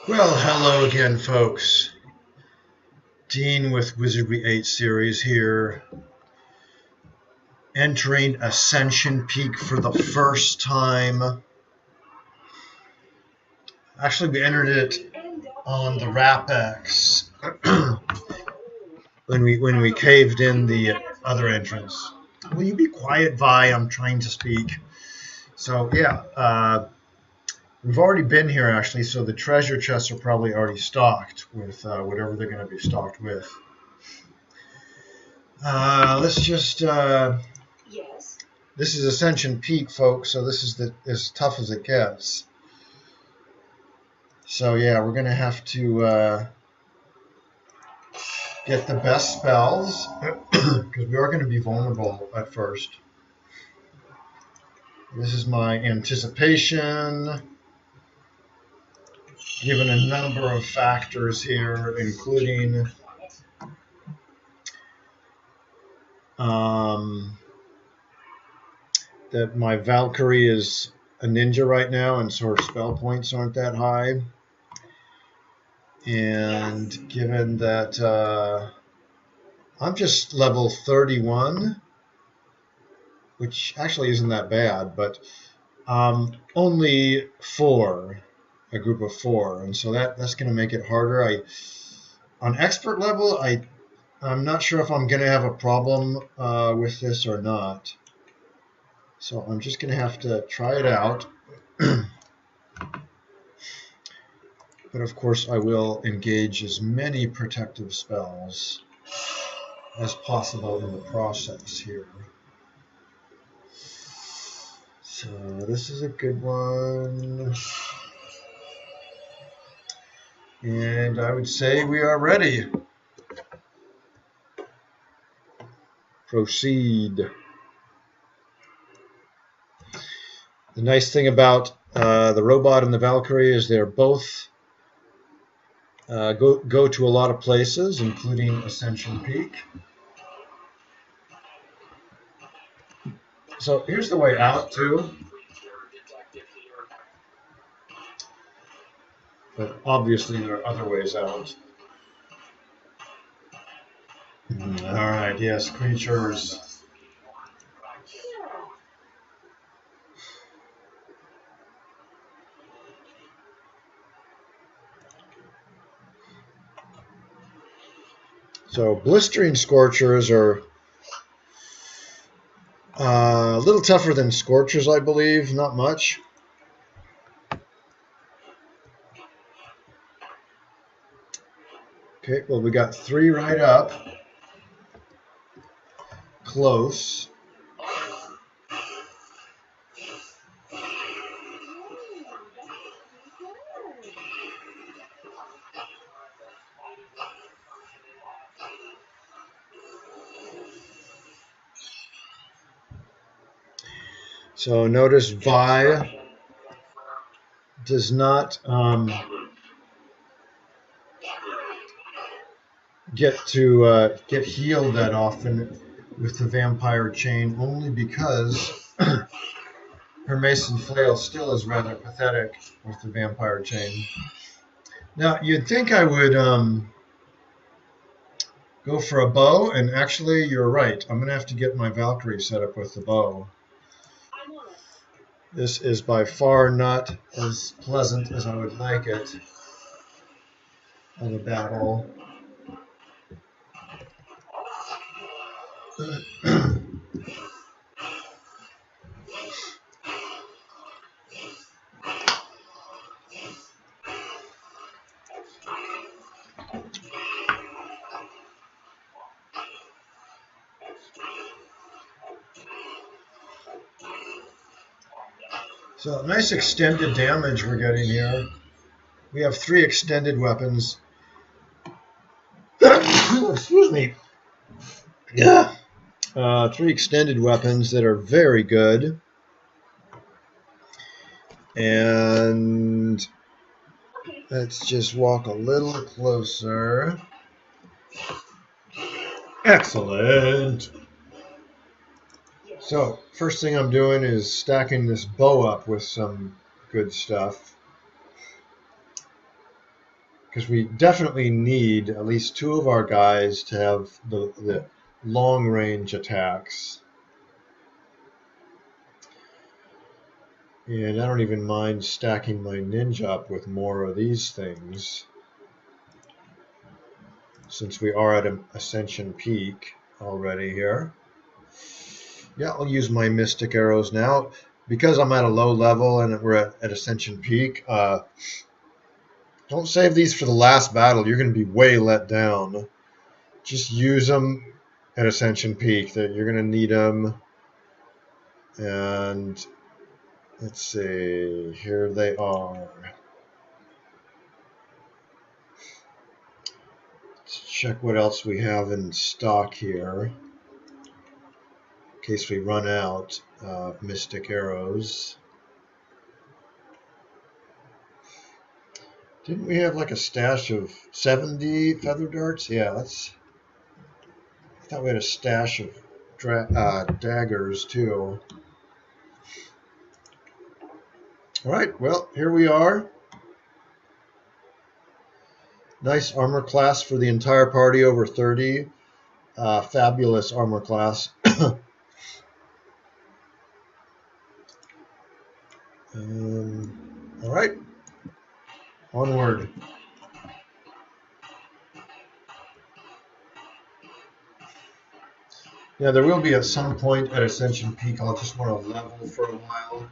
Well, hello again, folks. Dean with Wizardry 8 series here, entering Ascension Peak for the first time. Actually, we entered it on the Rapex when we caved in the other entrance. Will you be quiet, Vi? I'm trying to speak. So yeah, we've already been here actually. So the treasure chests are probably already stocked with whatever they're going to be stocked with. Let's just. Yes. This is Ascension Peak, folks. So this is as tough as it gets. So yeah, we're gonna have to get the best spells because we are going to be vulnerable at first. This is my anticipation, given a number of factors here, including that my Valkyrie is a ninja right now, and so her spell points aren't that high. And given that I'm just level 31, which actually isn't that bad, but only 4. A group of 4, and so that's going to make it harder. On expert level, I'm not sure if I'm going to have a problem with this or not. So I'm just going to have to try it out. But of course, I will engage as many protective spells as possible in the process here. So this is a good one. And I would say we are ready. Proceed. The nice thing about the robot and the Valkyrie is they're both go to a lot of places, including Ascension Peak. So here's the way out too. But obviously there are other ways out. All right, yes, creatures. So blistering scorchers are a little tougher than scorchers, I believe. Not much. Okay, well, we got 3 right up. Close. So notice Vi does not get healed that often with the vampire chain, only because her mason flail still is rather pathetic with the vampire chain. Now you'd think I would go for a bow, and actually you're right. I'm gonna have to get my Valkyrie set up with the bow. This is by far not as pleasant as I would like it of a battle. So nice extended damage we're getting here. We have 3 extended weapons. Excuse me. Yeah. 3 extended weapons that are very good. And let's just walk a little closer. Excellent. So, first thing I'm doing is stacking this bow up with some good stuff. because we definitely need at least 2 of our guys to have the long-range attacks. And I don't even mind stacking my ninja up with more of these things, since we are at an Ascension peak already here. Yeah, I'll use my Mystic Arrows now. Because I'm at a low level and we're at Ascension peak, don't save these for the last battle. You're going to be way let down. Just use them at Ascension peak. That you're going to need them. And let's see, here they are. Let's check what else we have in stock here, in case we run out of Mystic Arrows. Didn't we have like a stash of 70 Feather Darts? Yeah, I thought we had a stash of daggers too. All right, well, here we are. Nice armor class for the entire party, over 30. Fabulous armor class. All right, onward. Yeah, there will be at some point at Ascension Peak. I'll just want to level for a while.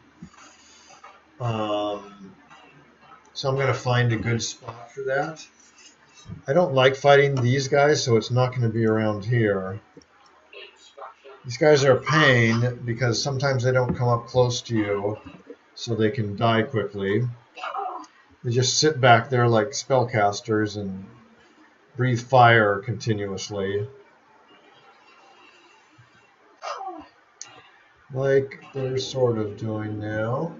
So I'm going to find a good spot for that. I don't like fighting these guys, so it's not going to be around here. These guys are a pain because sometimes they don't come up close to you, so they can die quickly. They just sit back there like spellcasters and breathe fire continuously, like they're sort of doing now.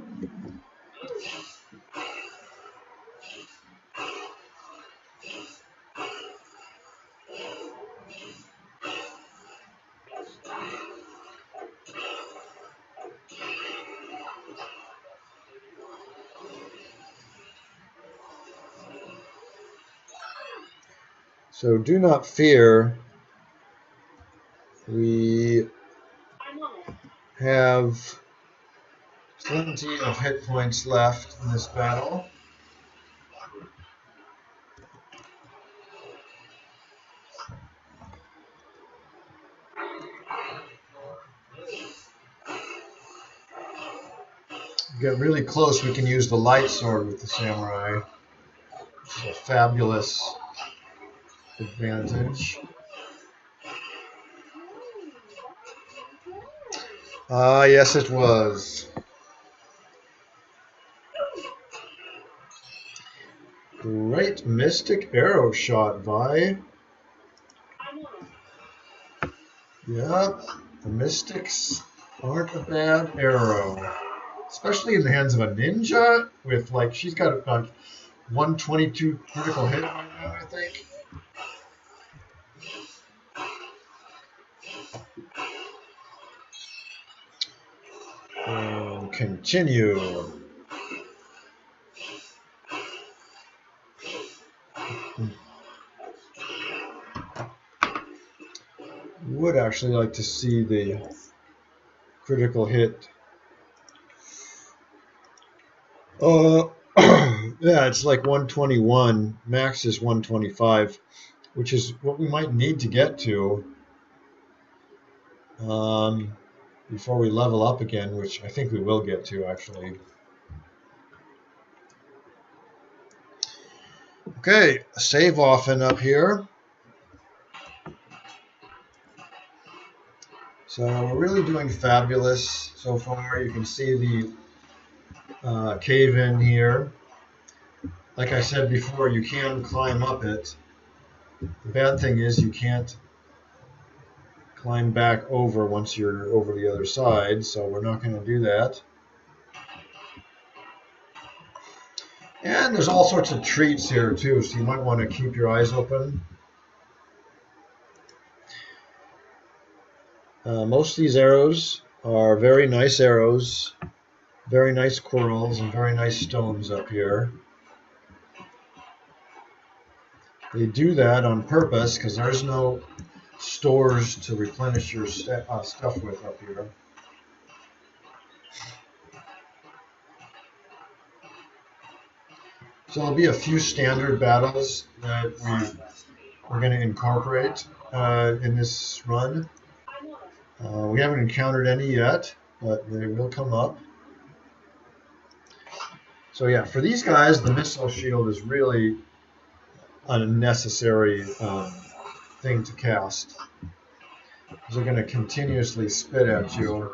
So do not fear. We have plenty of hit points left in this battle. Get really close, we can use the light sword with the samurai. It's a fabulous advantage. Yes, it was. Great mystic arrow shot, Vi. Yep, the mystics aren't a bad arrow. Especially in the hands of a ninja with, like, she's got about 122 critical hit right now, I think. And continue. Would actually like to see the critical hit. Yeah, it's like 121. Max is 125, which is what we might need to get to before we level up again, which I think we will get to, actually. Okay, save often up here. So we're really doing fabulous so far. You can see the cave in here. Like I said before, you can climb up it. The bad thing is you can't climb back over once you're over the other side, so we're not going to do that. And there's all sorts of treats here too, so you might want to keep your eyes open. Most of these arrows are very nice arrows, very nice corals, and very nice stones up here. They do that on purpose because there's no stores to replenish your stuff with up here. So there'll be a few standard battles that we're going to incorporate in this run. We haven't encountered any yet, but they will come up. So yeah, for these guys, the missile shield is really an unnecessary thing to cast. They're going to continuously spit at you.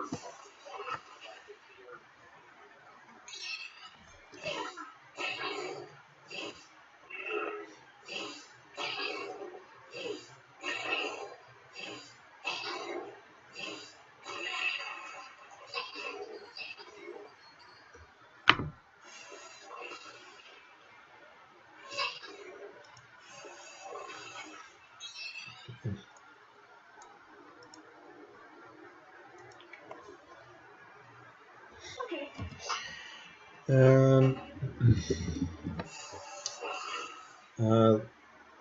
And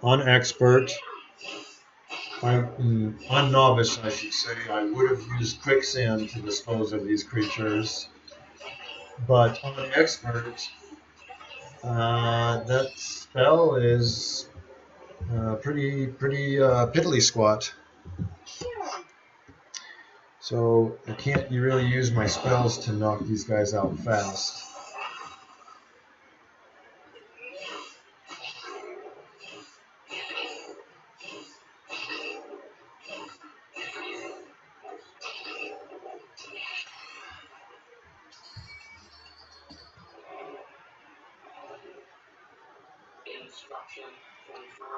on expert, on novice, I should say, I would have used quicksand to dispose of these creatures, but on expert, that spell is pretty piddly squat. So I can't really use my spells to knock these guys out fast.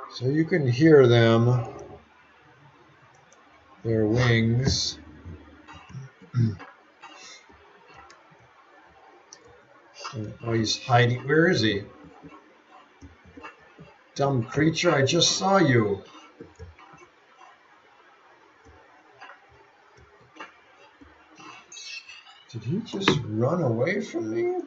So you can hear them, their wings. Oh, he's hiding. Where is he? Dumb creature, I just saw you. Did he just run away from me?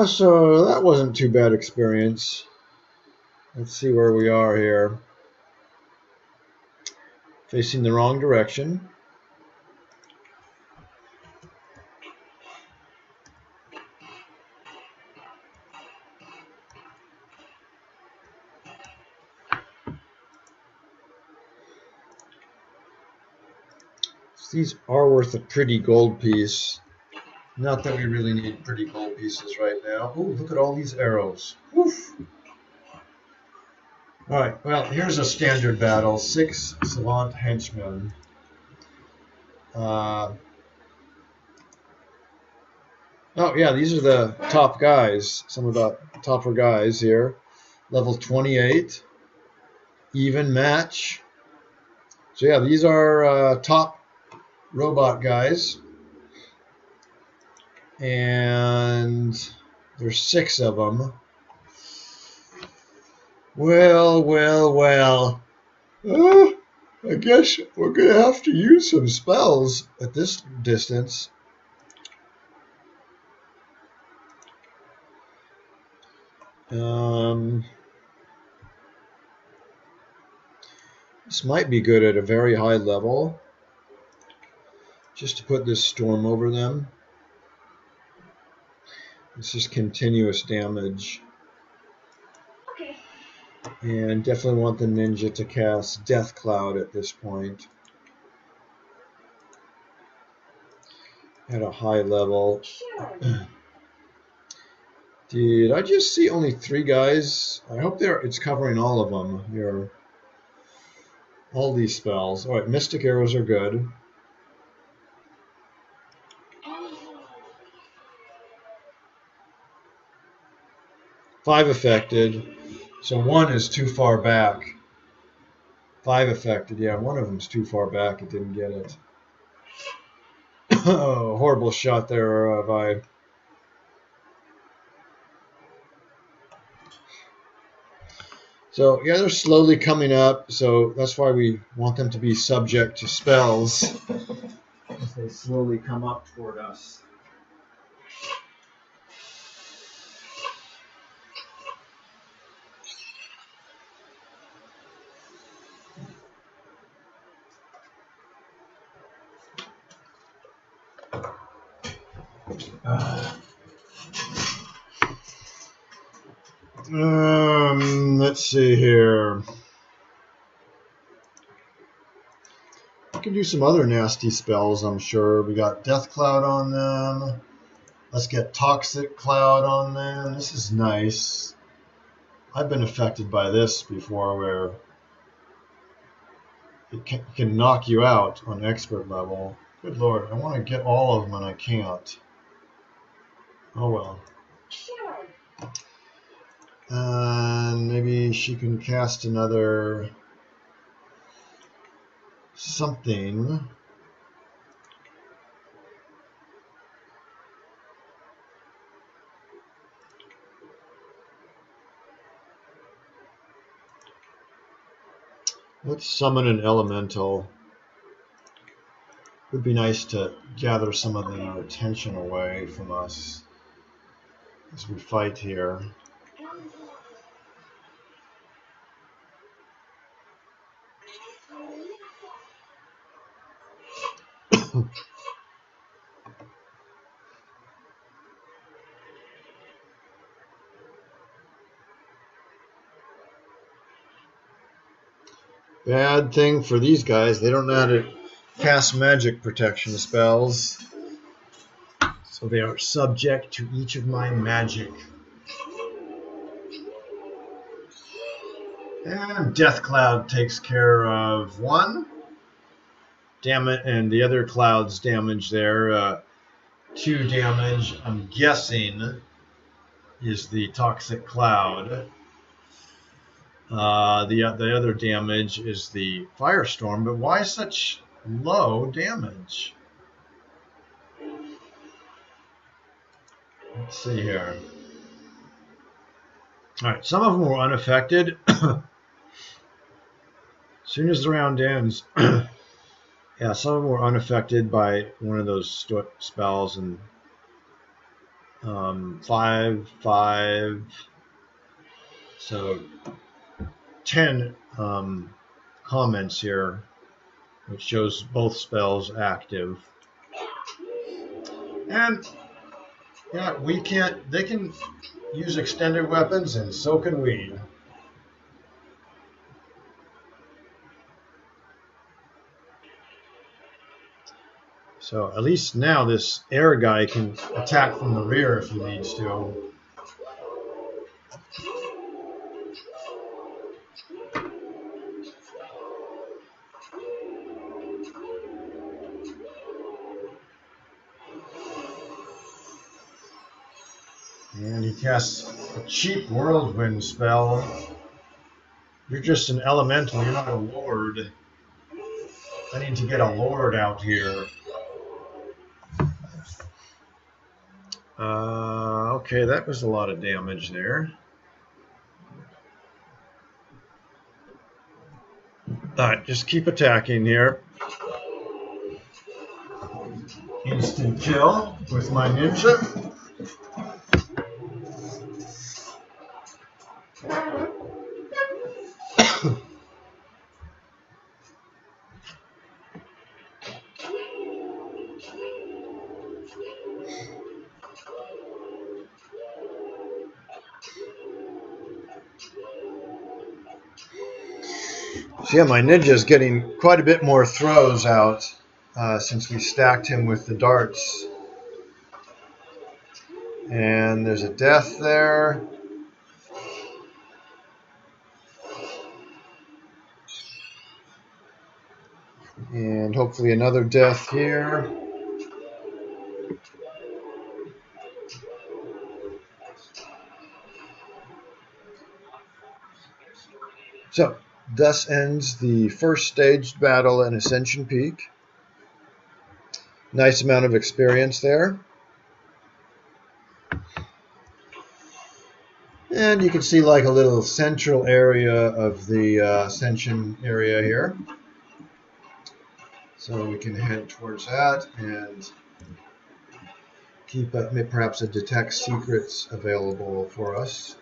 So that wasn't too bad experience. Let's see where we are here. Facing the wrong direction. These are worth a pretty gold piece. Not that we really need pretty gold pieces right now. Ooh, look at all these arrows. Woof. Alright, well, here's a standard battle. 6 Savant Henchmen. Oh, yeah, these are the top guys. Some of the topper guys here. Level 28. Even match. So, yeah, these are top robot guys. And there's 6 of them. Well. I guess we're going to have to use some spells at this distance. This might be good at a very high level. Just to put this storm over them. It's just continuous damage. Okay. And definitely want the ninja to cast Death Cloud at this point. At a high level. Sure. Did I just see only 3 guys? I hope it's covering all of them here. All these spells. Alright, Mystic Arrows are good. Five affected. So 1 is too far back. 5 affected. Yeah, one of them's too far back. It didn't get it. Oh, horrible shot there, Vi. So, yeah, they're slowly coming up, so that's why we want them to be subject to spells as they slowly come up toward us. Let's see here. We can do some other nasty spells, I'm sure. We got Death Cloud on them. Let's get Toxic Cloud on them. This is nice. I've been affected by this before, where it can knock you out on expert level. Good lord, I want to get all of them and I can't. Oh well. And maybe she can cast another something. Let's summon an elemental. It would be nice to gather some of the attention away from us as we fight here. Bad thing for these guys, they don't know how to cast magic protection spells. So they are subject to each of my magic. And Death Cloud takes care of one. Damn it, and the other cloud's damage there. 2 damage, I'm guessing, is the Toxic Cloud. The other damage is the Firestorm, but why such low damage? Let's see here. All right, some of them were unaffected. As soon as the round ends, yeah, some of them were unaffected by one of those spells, and 5, so 10 comments here, which shows both spells active. And yeah, they can use extended weapons, and so can we. So at least now this air guy can attack from the rear if he needs to. And he casts a cheap whirlwind spell. You're just an elemental, you're not a lord. I need to get a lord out here. Okay, that was a lot of damage there. Alright, just keep attacking here. Instant kill with my ninja. So yeah, my ninja's getting quite a bit more throws out since we stacked him with the darts. And there's a death there. And hopefully another death here. So, thus ends the first staged battle in Ascension Peak. Nice amount of experience there. And you can see like a little central area of the Ascension area here. So we can head towards that and keep perhaps a detect secrets available for us.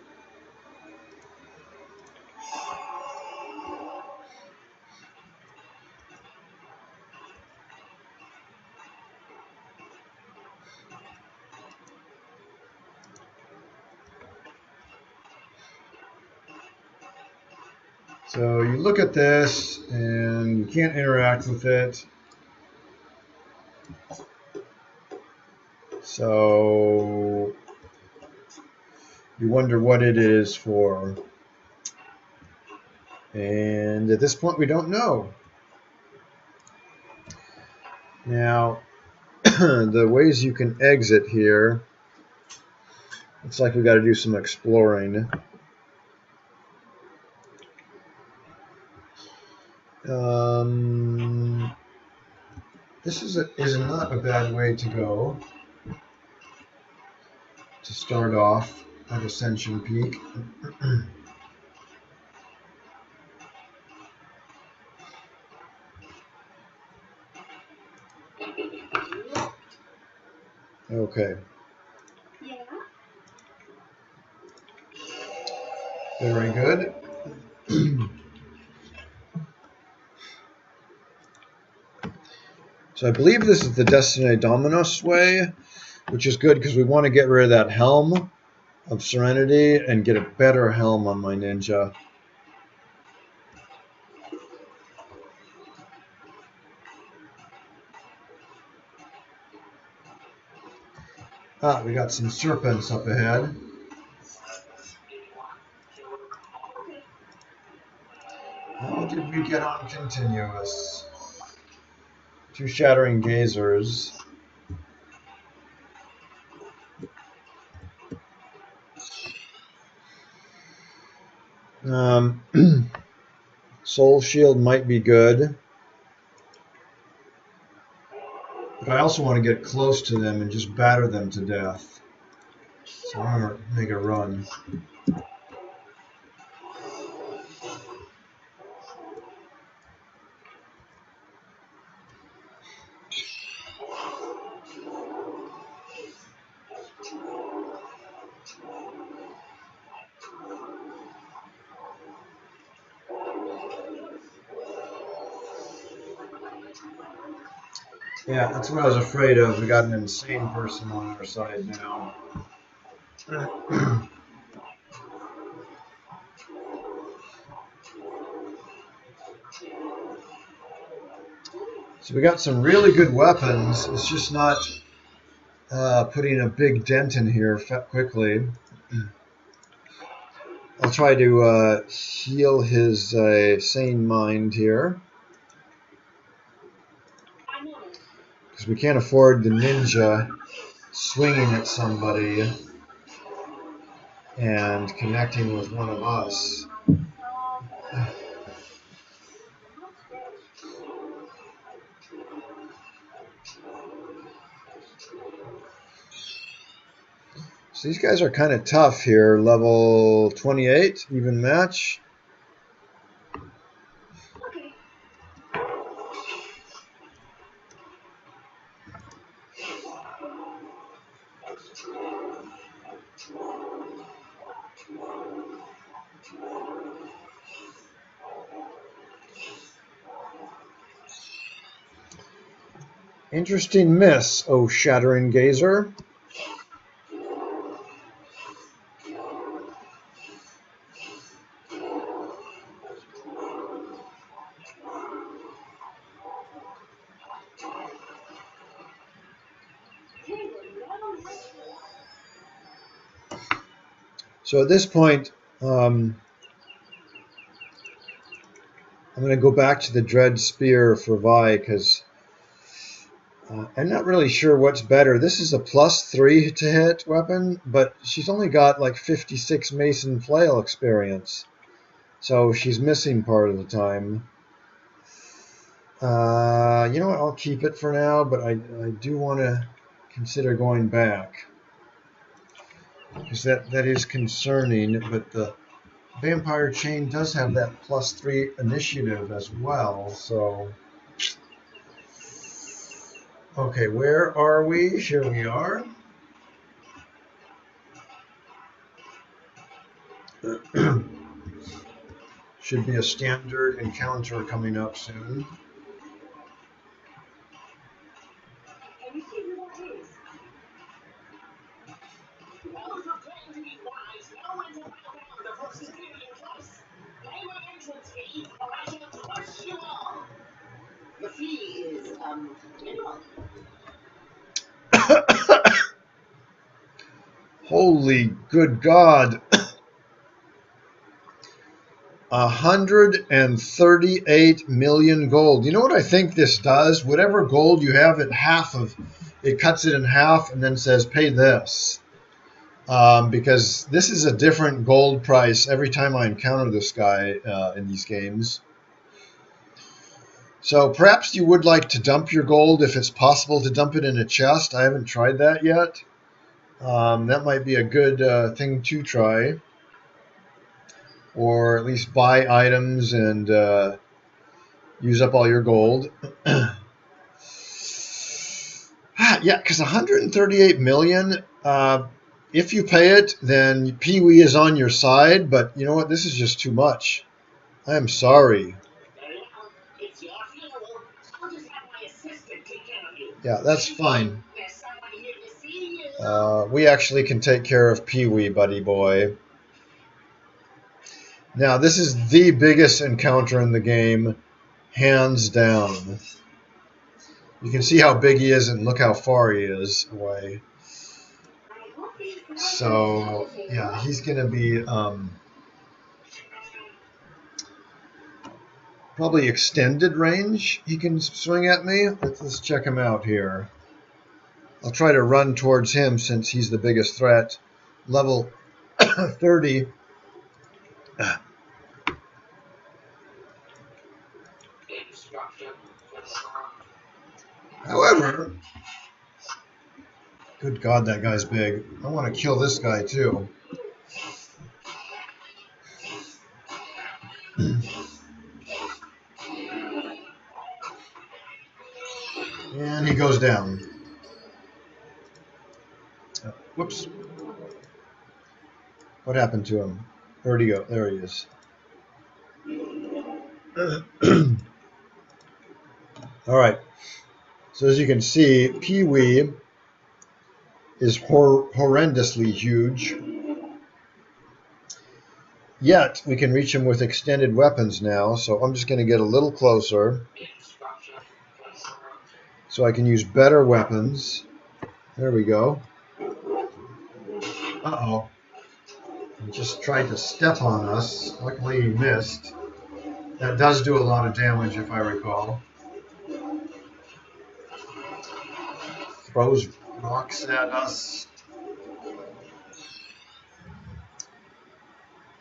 So you look at this and you can't interact with it. So you wonder what it is for. And at this point, we don't know. Now, the ways you can exit here, looks like we got to do some exploring. This is not a bad way to go to start off at Ascension Peak. Okay. Yeah. Very good. So I believe this is the Destiny Dominus way, which is good because we want to get rid of that helm of Serenity and get a better helm on my ninja. Ah, we got some serpents up ahead. How did we get on continuous? 2 shattering gazers. Soul Shield might be good. But I also want to get close to them and just batter them to death. So I'm going to make a run. Yeah, that's what I was afraid of. We got an insane person on our side now. So we got some really good weapons. It's just not putting a big dent in here quickly. I'll try to heal his sane mind here. Because we can't afford the ninja swinging at somebody and connecting with one of us. So these guys are kind of tough here. Level 28, even match. Okay. Interesting miss, oh shattering gazer. So at this point, I'm going to go back to the Dread Spear for Vi because I'm not really sure what's better. This is a +3 to hit weapon, but she's only got like 56 Mason Flail experience. So she's missing part of the time. You know what? I'll keep it for now, but I do want to consider going back. Because that is concerning, but the Vampire Chain does have that +3 initiative as well, so... Okay, where are we? Here we are. Should be a standard encounter coming up soon. The fee is minimal. Holy good God. 138 million gold. You know what I think this does? Whatever gold you have at half of, it cuts it in half and then says pay this. Because this is a different gold price every time I encounter this guy in these games. So perhaps you would like to dump your gold if it's possible to dump it in a chest. I haven't tried that yet. That might be a good thing to try. Or at least buy items and use up all your gold. Yeah, because 138 million, if you pay it, then Pee-wee is on your side. But you know what? This is just too much. I am sorry. It's your funeral. I'll just have my assistant take care of you. Yeah, that's fine. There's someone here to see you. We actually can take care of Pee-wee, buddy boy. Now, this is the biggest encounter in the game, hands down. You can see how big he is and look how far he is away. So, yeah, he's going to be probably extended range. He can swing at me. Let's check him out here. I'll try to run towards him since he's the biggest threat. Level 30. However, good God, that guy's big. I want to kill this guy too. And he goes down. Whoops. What happened to him? Where'd he go? There he is. All right. So as you can see, Pee-wee is horrendously huge. Yet, we can reach him with extended weapons now, so I'm just going to get a little closer so I can use better weapons. There we go. Uh-oh. He just tried to step on us. Luckily, he missed. That does do a lot of damage, if I recall. Throws rocks at us.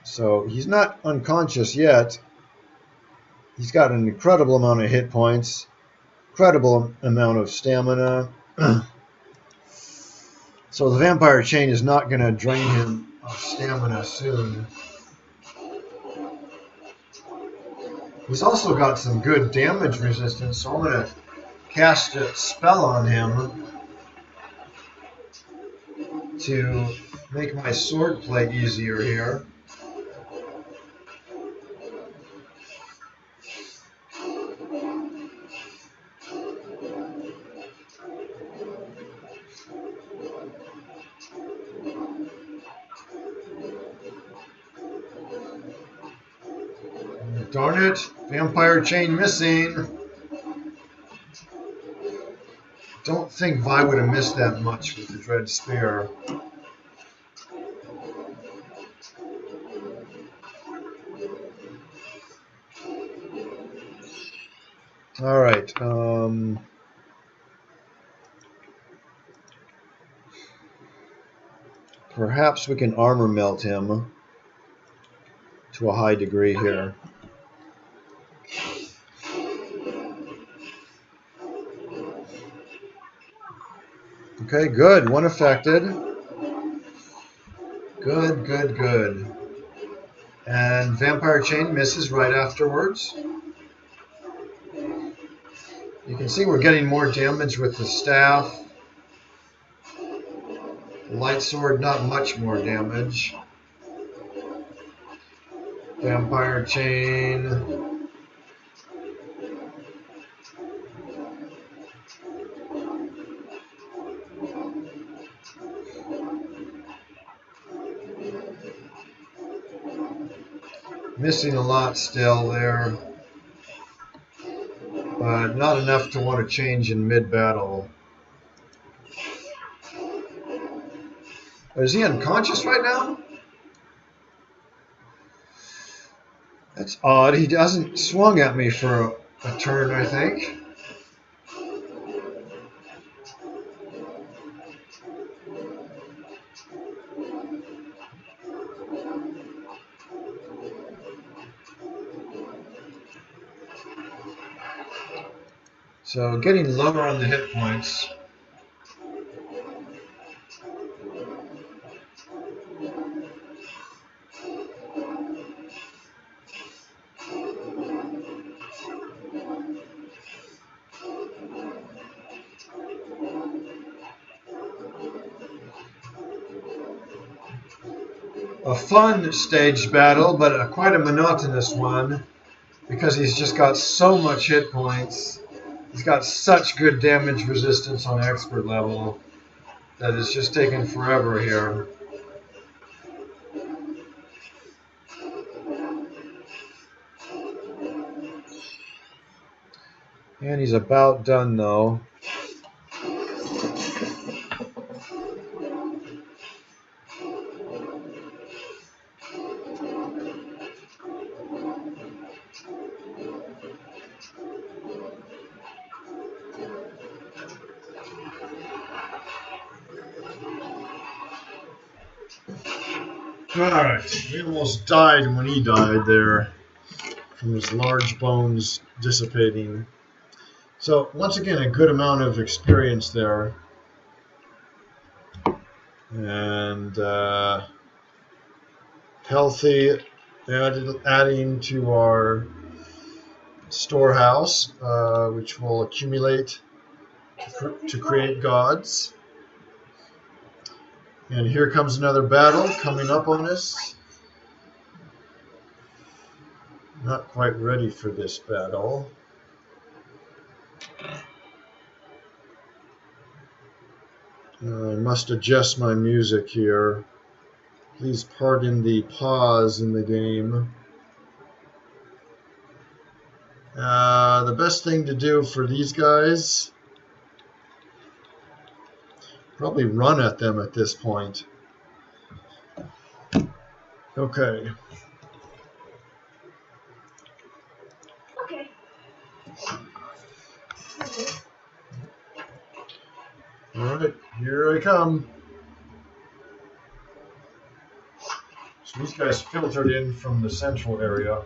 So he's not unconscious yet. He's got an incredible amount of hit points, incredible amount of stamina. So the Vampire Chain is not going to drain him of stamina soon. He's also got some good damage resistance, so I'm going to cast a spell on him to make my sword play easier here. Darn it, Vampire Chain missing. Don't think Vi would have missed that much with the Dread Spear. All right. Perhaps we can armor melt him to a high degree here. Okay, good. One affected. Good, good, good. And Vampire Chain misses right afterwards. You can see we're getting more damage with the staff. Light Sword, not much more damage. Vampire Chain. Missing a lot still there. But not enough to want to change in mid-battle. Is he unconscious right now? That's odd. He hasn't swung at me for a turn, I think. So getting lower on the hit points. A fun staged battle, but quite a monotonous one because he's just got so much hit points. He's got such good damage resistance on expert level that it's just taking forever here. And he's about done though. Alright, we almost died when he died there from his large bones dissipating. So, once again, a good amount of experience there. And healthy, adding to our storehouse, which will accumulate to create gods. And here comes another battle coming up on us. Not quite ready for this battle. I must adjust my music here. Please pardon the pause in the game. The best thing to do for these guys, probably run at them at this point. Okay. Okay. All right, here I come. So these guys filtered in from the central area.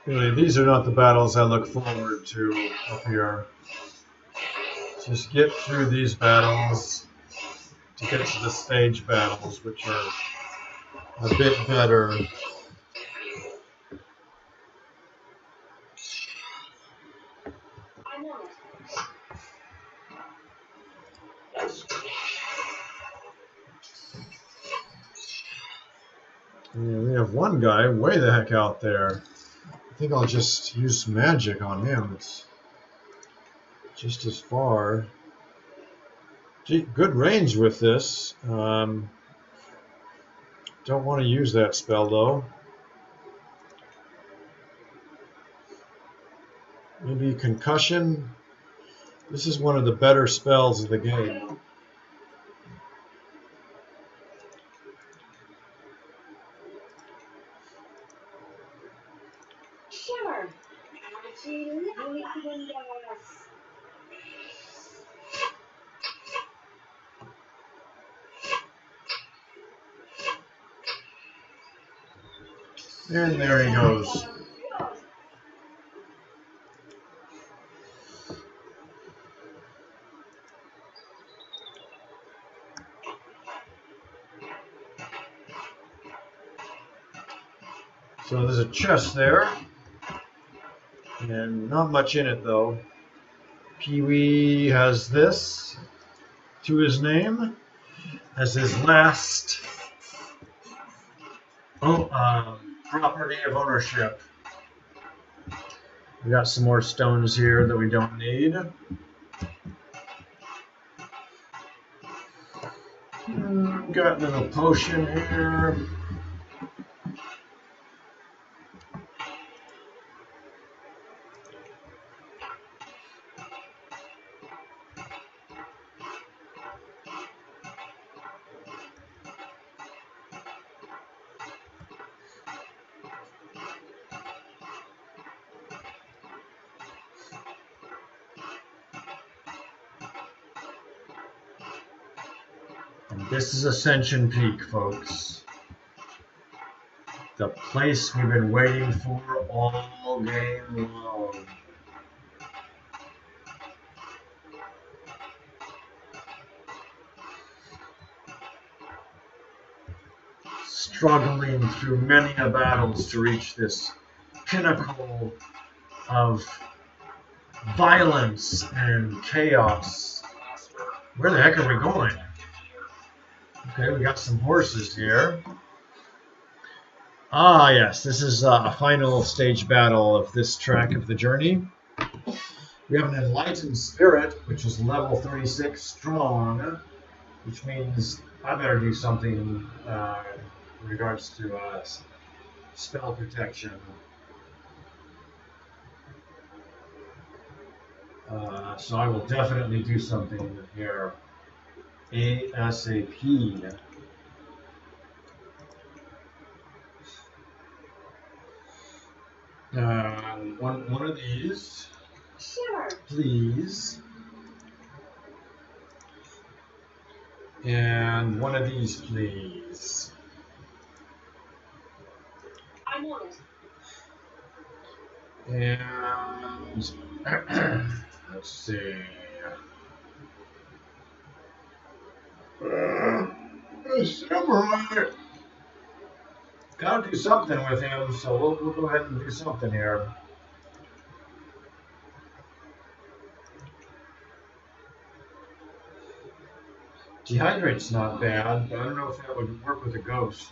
Really, these are not the battles I look forward to up here. Just get through these battles to get to the stage battles, which are a bit better. Yeah, we have one guy way the heck out there. I think I'll just use magic on him. just as far. Gee, good range with this. Don't want to use that spell though. Maybe concussion. This is one of the better spells of the game. Sure. And there he goes. So there's a chest there, and not much in it though. Pee-wee has this to his name as his last property of ownership. We got some more stones here that we don't need. Got a little potion here. And this is Ascension Peak, folks. The place we've been waiting for all game long. Struggling through many a battles to reach this pinnacle of violence and chaos. Where the heck are we going? Okay, we got some horses here. Ah, yes, this is a final stage battle of this track of the journey. We have an enlightened spirit, which is level 36 strong, which means I better do something in regards to spell protection. So I will definitely do something here ASAP. One of these, Sure. please, and one of these, please. I want it. And let's see. Samurai. Gotta do something with him, so we'll go ahead and do something here. Dehydrate's not bad, but I don't know if that would work with a ghost.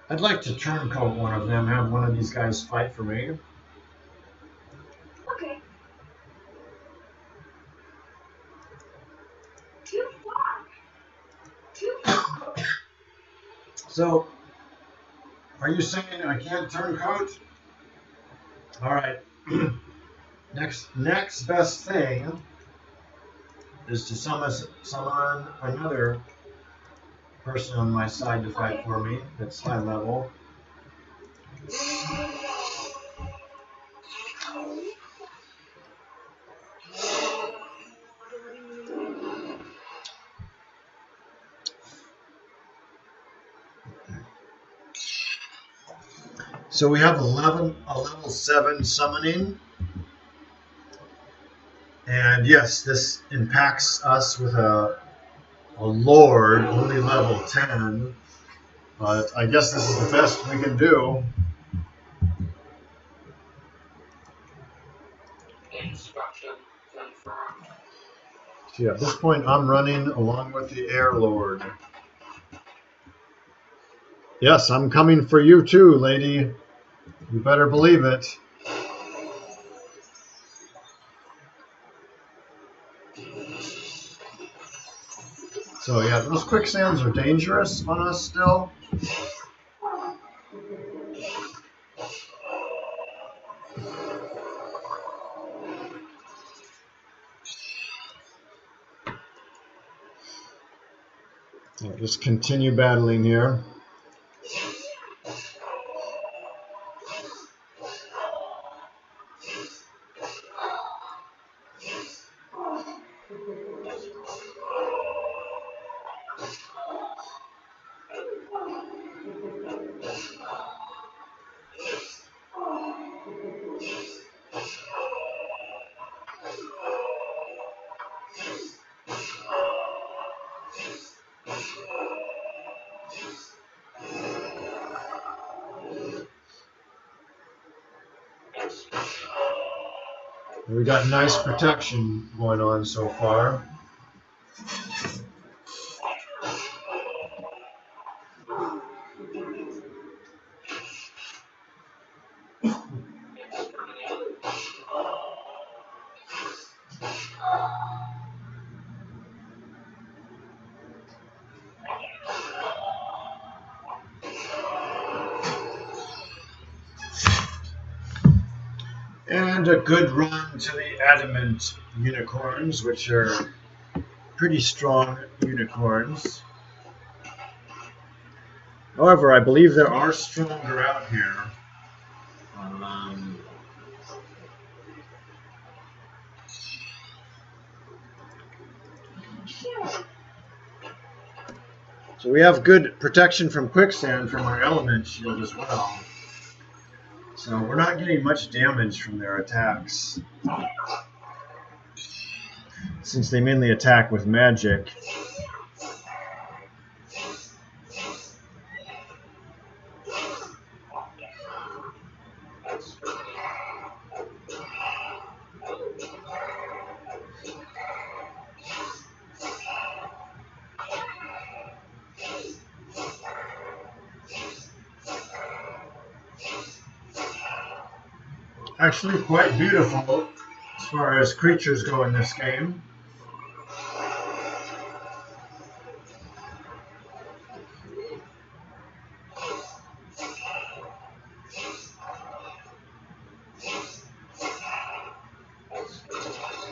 I'd like to turncoat one of them, have one of these guys fight for me. Okay. Too far. Too far. So, are you saying I can't turncoat? All right. Next best thing is to summon another person on my side to fight for me that's high level. So we have a level 7 summoning. And yes, this impacts us with a Lord, only level 10. But I guess this is the best we can do. Instruction confirmed. See, at this point, I'm running along with the Air Lord. Yes, I'm coming for you too, lady. You better believe it. So yeah, those quicksands are dangerous on us still. Yeah, just continue battling here. We got nice protection going on so far. And a good run to the adamant unicorns, which are pretty strong unicorns. However, I believe there are stronger out here. So we have good protection from quicksand from our element shield as well. So we're not getting much damage from their attacks, since they mainly attack with magic. Actually quite beautiful as far as creatures go in this game.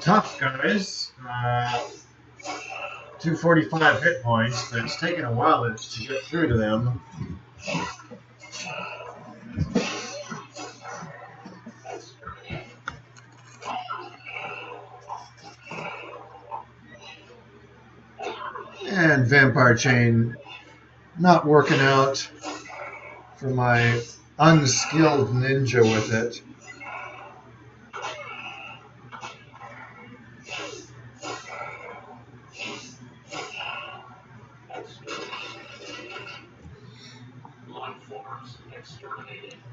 Tough guys. 245 hit points, but it's taken a while to get through to them. And Vampire Chain not working out for my unskilled ninja with it.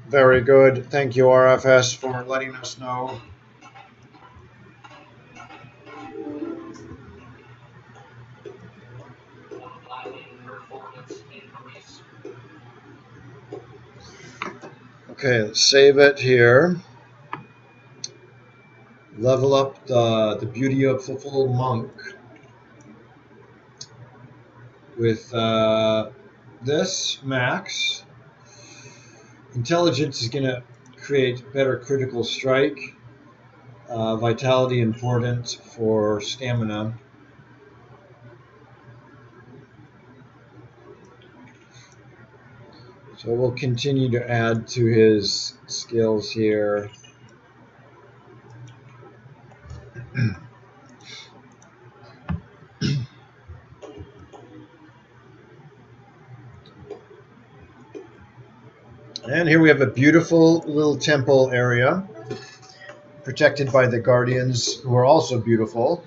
Very good. Thank you, RFS, for letting us know. Okay, let's save it here. Level up the Beauty of the Full Monk with this max. Intelligence is going to create better critical strike. Vitality important for stamina. So we'll continue to add to his skills here. And here we have a beautiful little temple area protected by the guardians, who are also beautiful.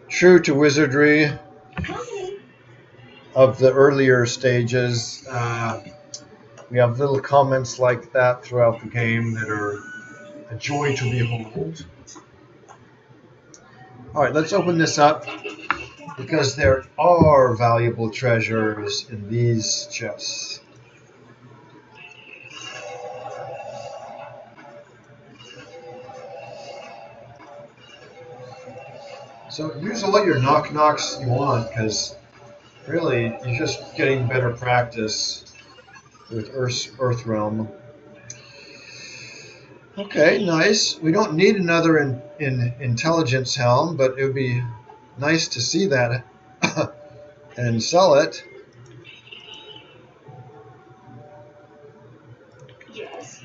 True to wizardry of the earlier stages, we have little comments like that throughout the game that are a joy to behold. All right, let's open this up because there are valuable treasures in these chests. So use all your knock-knocks you want, because really you're just getting better practice with Earth Realm. Okay, nice. We don't need another in intelligence helm, but it would be nice to see that and sell it. Yes.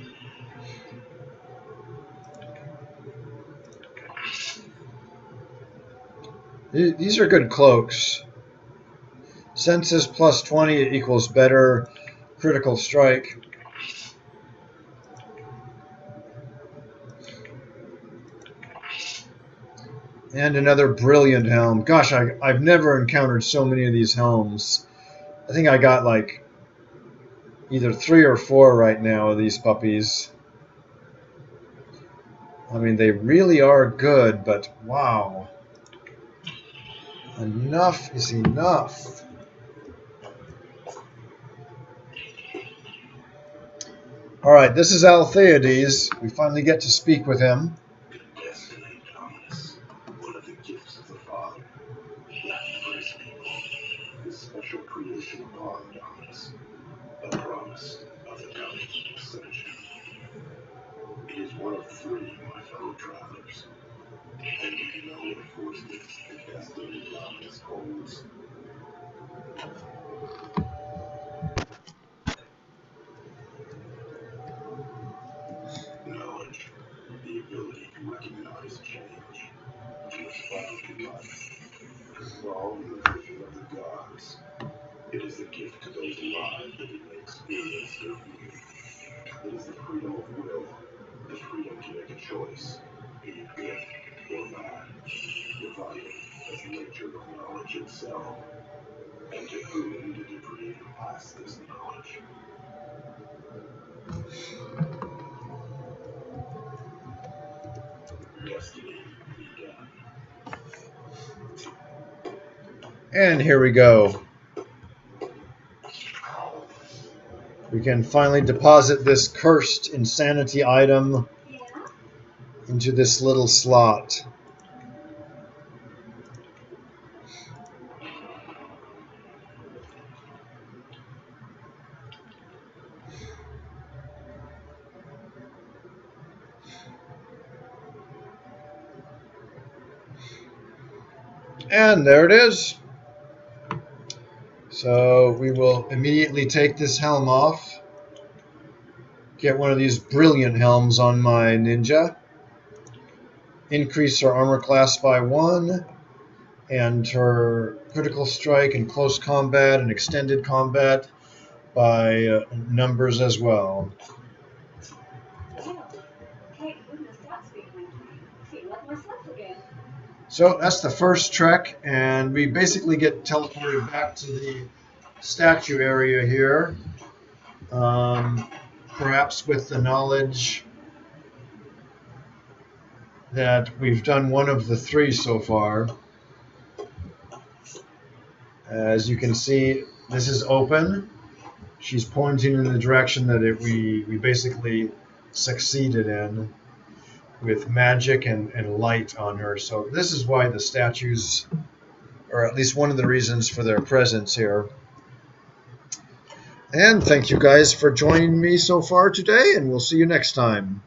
These are good cloaks. Senses plus 20 equals better critical strike. And another brilliant helm. Gosh, I've never encountered so many of these helms. I think I got like either 3 or 4 right now of these puppies. I mean, they really are good, but wow. Enough is enough. All right, this is Altheides. We finally get to speak with him. Destiny comes, one of the gifts of the Father, left for his people, his special creation upon Dominus, a promise of the coming Ascension. It is one of 3, my fellow travelers, and do you know what forces the destiny Dominus holds? Knowledge, the ability to recognize change, to respond to life, to evolve in the vision of the gods. It is the gift to those alive that it may experience their being. It is the freedom of will, the freedom to make a choice, be it good or bad, divided as nature of knowledge itself. And to whom did the Creator pass this knowledge? Destiny began. And here we go. We can finally deposit this cursed insanity item into this little slot. And there it is. So we will immediately take this helm off. Get one of these brilliant helms on my ninja. Increase her armor class by 1. And her critical strike and close combat and extended combat by numbers as well. So that's the first trek, and we basically get teleported back to the statue area here, perhaps with the knowledge that we've done one of the 3 so far. As you can see, this is open. She's pointing in the direction that we basically succeeded in, with magic and light on her. So this is why the statues, or at least one of the reasons for their presence here. And thank you guys for joining me so far today, and we'll see you next time.